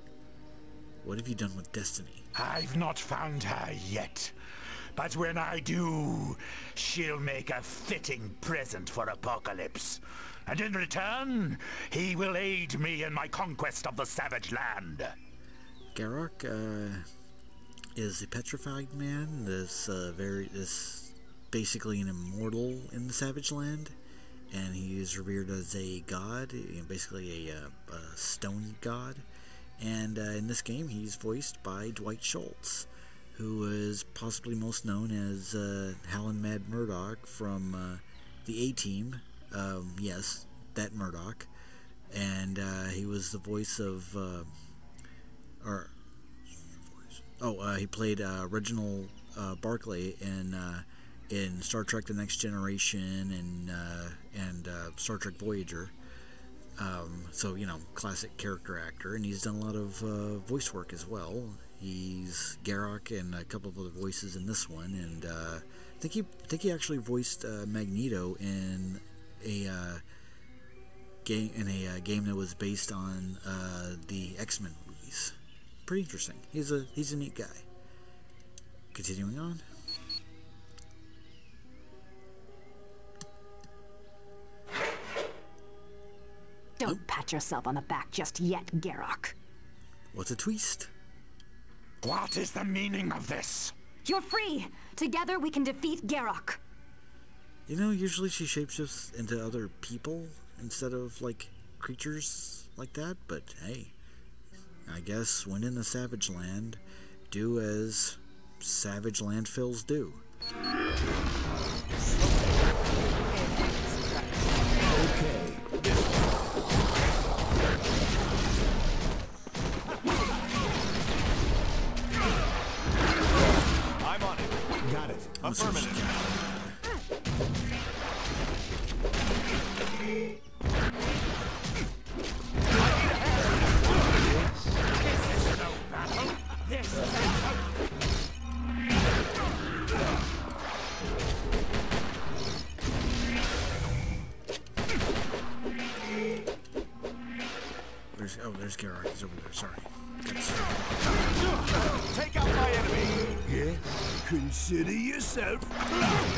What have you done with Destiny? I've not found her yet. But when I do, she'll make a fitting present for Apocalypse. And in return, he will aid me in my conquest of the Savage Land. Garok is a petrified man. This basically an immortal in the Savage Land, and he is revered as a god, basically a stone god. And in this game, he's voiced by Dwight Schultz, who is possibly most known as Hallen Mad Murdoch from the A-Team. Yes, that Murdoch. And he was the voice of... he played Reginald Barclay in Star Trek The Next Generation and Star Trek Voyager. So, you know, classic character actor, and he's done a lot of voice work as well. He's Garok and a couple of other voices in this one, and I think he actually voiced Magneto in a game that was based on the X-Men movies. Pretty interesting. He's a neat guy. Continuing on. Don't pat yourself on the back just yet, Garok. What's a twist? What is the meaning of this? You're free! Together we can defeat Garok. You know, usually she shapeshifts into other people instead of, like, creatures like that, but hey, I guess when in the Savage Land, do as Savage Landfills do. Okay. I'm on it. Got it. Affirmative. There's Garrock. He's over there. Sorry. Take out my enemy. Yeah? Consider yourself.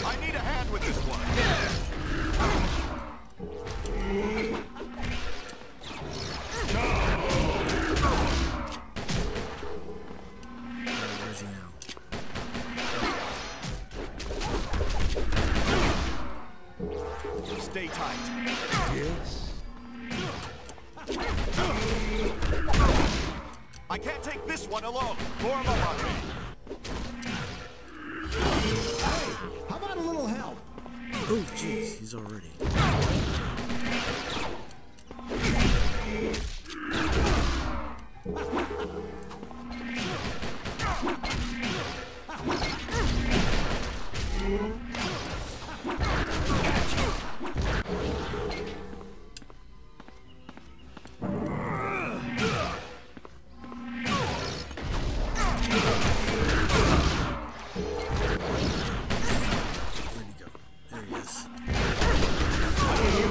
I need a hand with this one. Where's he now? Stay tight. Yes. I can't take this one alone. Form up on me. Hey, how about a little help? Oh, jeez, he's already.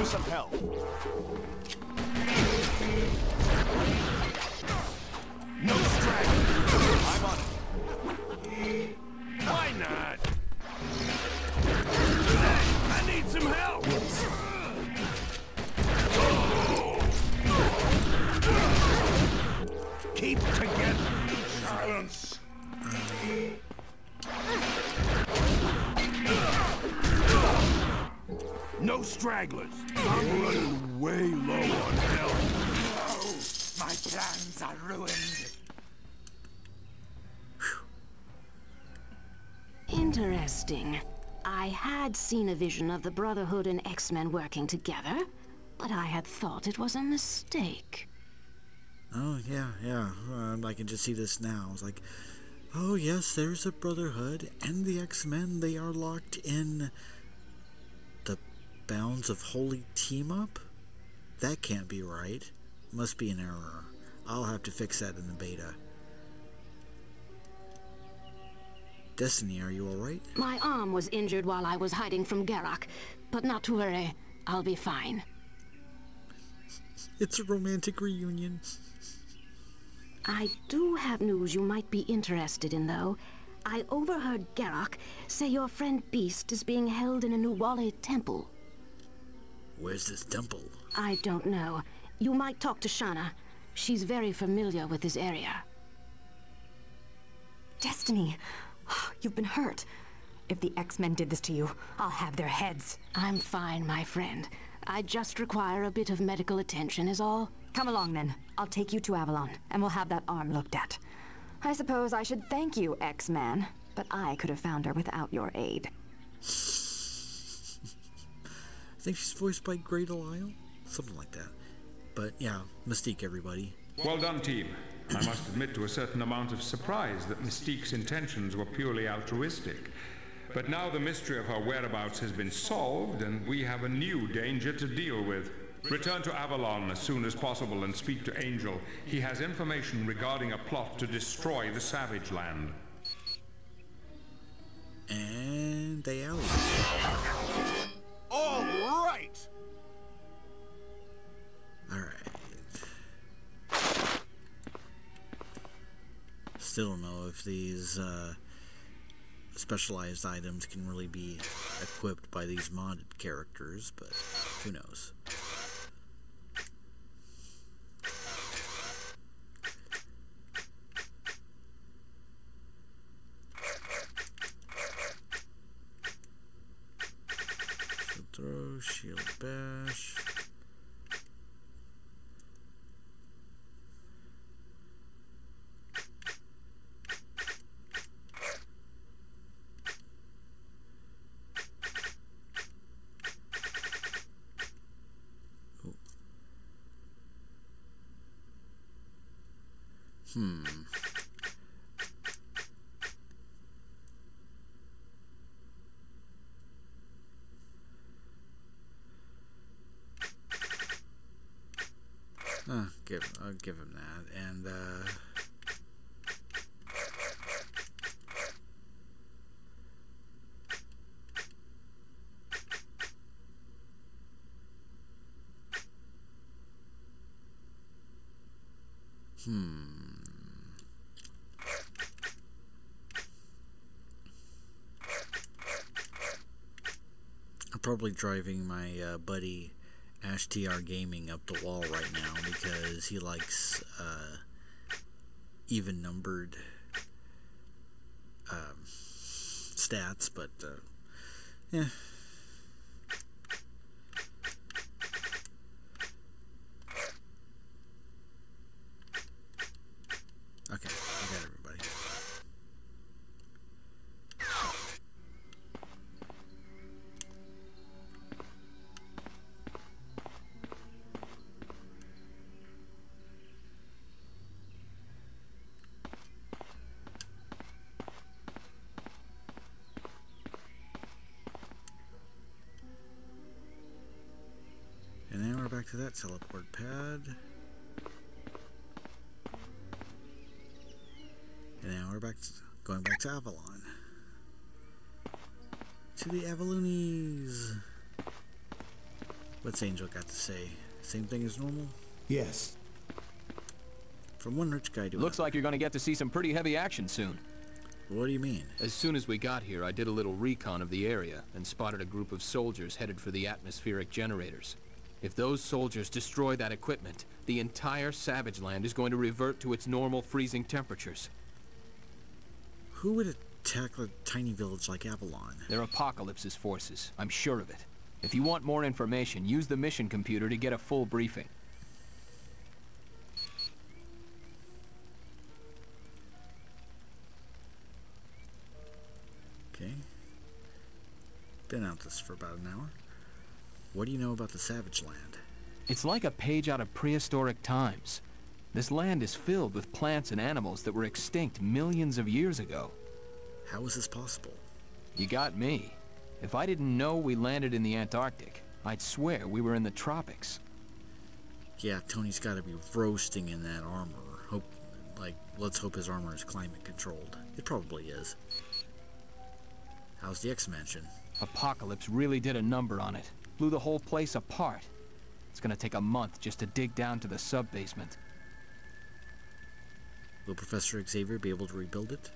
Some help. No straggling. I'm on it. Why not? I need some help. Keep together. Silence. No stragglers. I'm running way low on health. Oh, my plans are ruined. Interesting. I had seen a vision of the Brotherhood and X-Men working together, but I had thought it was a mistake. Oh, yeah. I can just see this now. It's like, oh, yes, there's a Brotherhood and the X-Men. They are locked in the bounds of holy team-up? That can't be right. Must be an error. I'll have to fix that in the beta. Destiny, are you alright? My arm was injured while I was hiding from Garrock, but not to worry. I'll be fine. It's a romantic reunion. I do have news you might be interested in, though. I overheard Garrock say your friend Beast is being held in a Nuwali temple. Where's this temple? I don't know. You might talk to Shana. She's very familiar with this area. Destiny, you've been hurt. If the X-Men did this to you, I'll have their heads. I'm fine, my friend. I just require a bit of medical attention is all. Come along, then. I'll take you to Avalon, and we'll have that arm looked at. I suppose I should thank you, X-Man, but I could have found her without your aid. I think she's voiced by Gretel Isle? Something like that. But yeah, Mystique, everybody. Well done, team. I must admit to a certain amount of surprise that Mystique's intentions were purely altruistic. But now the mystery of her whereabouts has been solved, and we have a new danger to deal with. Return to Avalon as soon as possible and speak to Angel. He has information regarding a plot to destroy the Savage Land. And they out. All right. Still don't know if these specialized items can really be equipped by these modded characters, but who knows. throw, shield bash. I'll give him that, and I'm probably driving my buddy Ash TR Gaming up the wall right now because he likes even numbered stats, but yeah. Okay, I got everybody. And then we're back to that teleport pad. And now we're going back to Avalon. To the Avaloonies. What's Angel got to say? Same thing as normal? Yes. From one rich guy to Looks like you're going to get to see some pretty heavy action soon. What do you mean? As soon as we got here, I did a little recon of the area and spotted a group of soldiers headed for the atmospheric generators. If those soldiers destroy that equipment, the entire Savage Land is going to revert to its normal freezing temperatures. Who would attack a tiny village like Avalon? They're Apocalypse's forces, I'm sure of it. If you want more information, use the mission computer to get a full briefing. Okay. Been out this for about an hour. What do you know about the Savage Land? It's like a page out of prehistoric times. This land is filled with plants and animals that were extinct millions of years ago. How is this possible? You got me. If I didn't know we landed in the Antarctic, I'd swear we were in the tropics. Yeah, Tony's got to be roasting in that armor. Let's hope his armor is climate controlled. It probably is. How's the X-Mansion? Apocalypse really did a number on it. Blew the whole place apart. It's gonna take a month just to dig down to the sub-basement. Will Professor Xavier be able to rebuild it?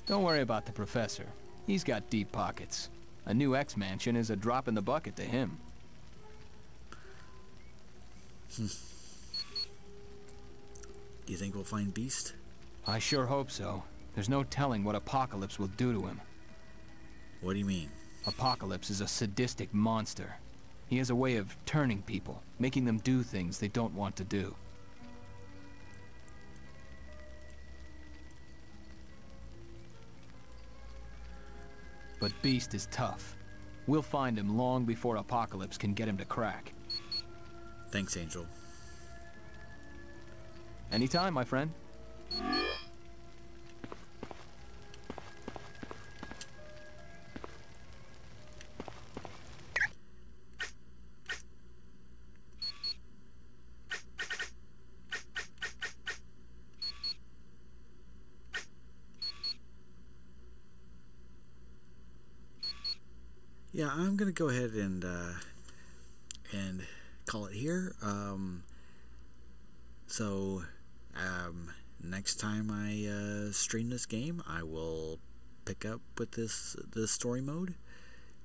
Don't worry about the professor. He's got deep pockets. A new X-Mansion is a drop in the bucket to him. Do you think we'll find Beast? I sure hope so. There's no telling what Apocalypse will do to him. What do you mean? Apocalypse is a sadistic monster. He has a way of turning people, making them do things they don't want to do. But Beast is tough. We'll find him long before Apocalypse can get him to crack. Thanks, Angel. Anytime, my friend. Yeah, I'm gonna go ahead and call it here. Next time I stream this game, I will pick up with this story mode,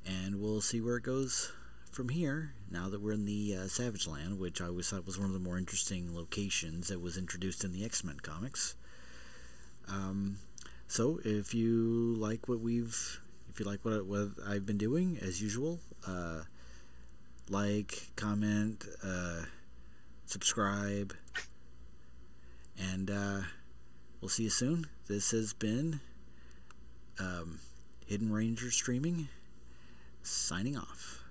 and we'll see where it goes from here. Now that we're in the Savage Land, which I always thought was one of the more interesting locations that was introduced in the X-Men comics. So if you like what I've been doing, as usual, like, comment, subscribe, and we'll see you soon. This has been Hidden Ranger Streaming, signing off.